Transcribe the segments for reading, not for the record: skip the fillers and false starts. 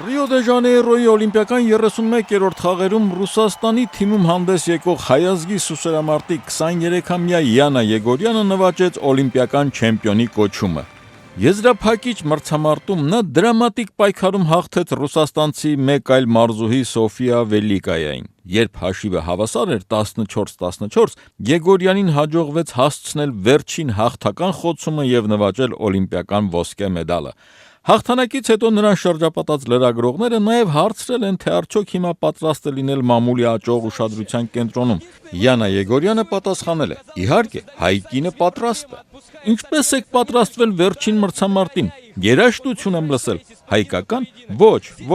Ռիո դե Ժանեյրոյի օլիմպիական 31-րդ խաղերում Ռուսաստանի թիմում հանդես եկող հայազգի սուսերամարտի 23-ամյա Յանա Եգորյանը նվաճեց օլիմպիական չեմպիոնի կոչումը։ Եզրափակիչ մրցամարտում նա դրամատիկ պայքարում հաղթեց ռուսաստանցի մեկ այլ մարզուհի Սոֆիա Վելիկայային։ Երբ հաշիվը հավասար էր 14-14, Եգորյանին հաջողվեց հասցնել վերջին հաղթական խոցումը եւ նվաճել օլիմպիական ոսկե մեդալը։ Հաղթանակից հետո նրան շրջապատած լրագրողները նաև հարցրել են, թե արդյոք հիմա պատրաստ է լինել մամուլի աճող ուշադրության կենտրոնում։ Յանա Եգորյանը պատասխանել է. Իհարկե, հայ կինը պատրաստ է։ Ինչպես եք պատրաստվել վերջին մրցամարտին։ Երաժշտություն եմ լսել։ Հայկական։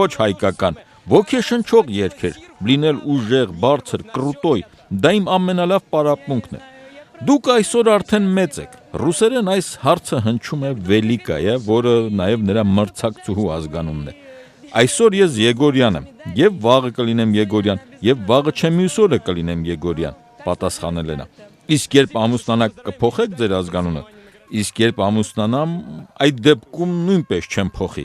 Ոչ հայկական։ Ոգեշնչող երգեր, լինել ուժեղ, բարձր, կռուտոյ։ Դա իմ ամենալավ պարապմունքն է։ Դուք այսօր արդեն մեծ եք։ Ռուսերեն այս հարցը հնչում է Վելիկայա, որը նաև նրա մրցակցուհու ազգանունն է։ Այսօր ես Եգորյան եմ, եւ վաղը կլինեմ Եգորյան, եւ վաղը չէ մյուս օրը կլինեմ Եգորյան, պատասխանել է նա։ Իսկ երբ ամուսնանաք կփոխեք ձեր ազգանունը։ Իսկ երբ ամուսնանամ, այդ դեպքում նույնպես չեմ փոխի,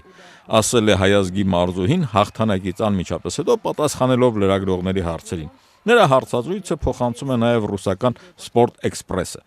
ասել է հայազգի մարզուհին հաղթանակից անմիջապես հետո պատասխանելով լրագրողների հարցերին։ Նրա հարցազրույցը փոխանցում է նաև ռուսական Sport Express-ը։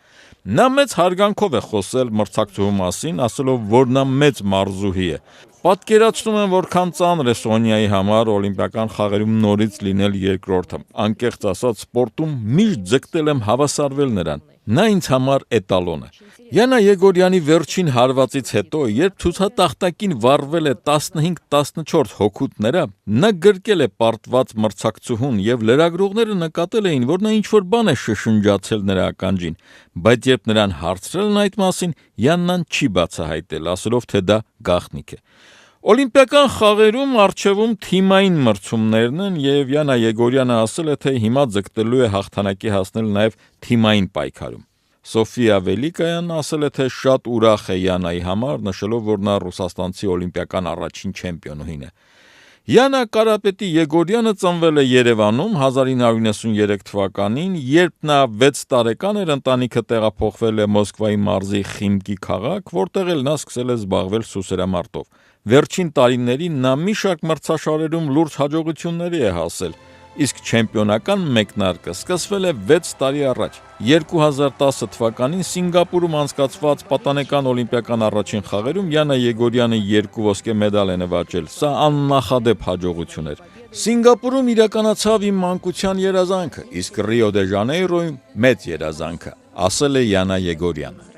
Նա մեծ հարգանքով է խոսել մրցակցուհու մասին, ասելով, որ նա մեծ մարզուհի է։ Պատկերացնում եմ, որքան ծանր է Սոնյայի համար օլիմպիական խաղերում նորից լինել երկրորդը։ Անկեղծ ասած, սպորտում միշտ ձգտել եմ հավասարվել նրան։ Նա ինձ համար էտալոն է։ Յանա Եգորյանի վերջին հարվածից հետո, երբ ցուցատախտակին վառվել է 15-14 հոգուտները, նա գրկել է պարտված մրցակցուհուն եւ լրագրողները նկատել էին, որ նա ինչ-որ բան է շշնջացել նրա ականջին, բայց երբ նրան հարցրել են այդ մասին, Յաննան չի բացահայտել, ասելով, թե դա գաղտնիք է։ Օլիմպիական խաղերում առջևում թիմային մրցումներն են եւ Յանա Եգորյանը ասել է, թե հիմա ձգտելու է հաղթանակի հասնել նաեւ թիմային պայքարում։ Սոֆիա Վելիկայան ասել է, թե շատ ուրախ է Յանայի համար, նշելով, որ նա ռուսաստանցի օլիմպիական առաջին չեմպիոնուհին է։ Յանա Կարապետի Եգորյանը ծնվել է Երևանում 1993 թվականին, երբ նա 6 տարեկան էր, ընտանիքը տեղափոխվել է Մոսկվայի մարզի Խիմկի քաղաք, որտեղ էլ նա սկսել է զբաղվել սուսերամարտով։ Վերջին տարիներին նա մի շարք մրցաշարերում լուրջ հաջողությունների է հասել, իսկ չեմպիոնական մեկնարկը սկսվել է 6 տարի առաջ։ 2010 թվականին Սինգապուրում անցկացված պատանեկան օլիմպիական առաջին խաղերում Յանա Եգորյանը 2 ոսկե մեդալ է նվաճել։ Սա աննախադեպ հաջողություն էր։ Սինգապուրում իրականացավ իմ մանկության երազանքը, իսկ Ռիո դե Ժանեյրոյում մեծ երազանքը, ասել է Յանա Եգորյանը։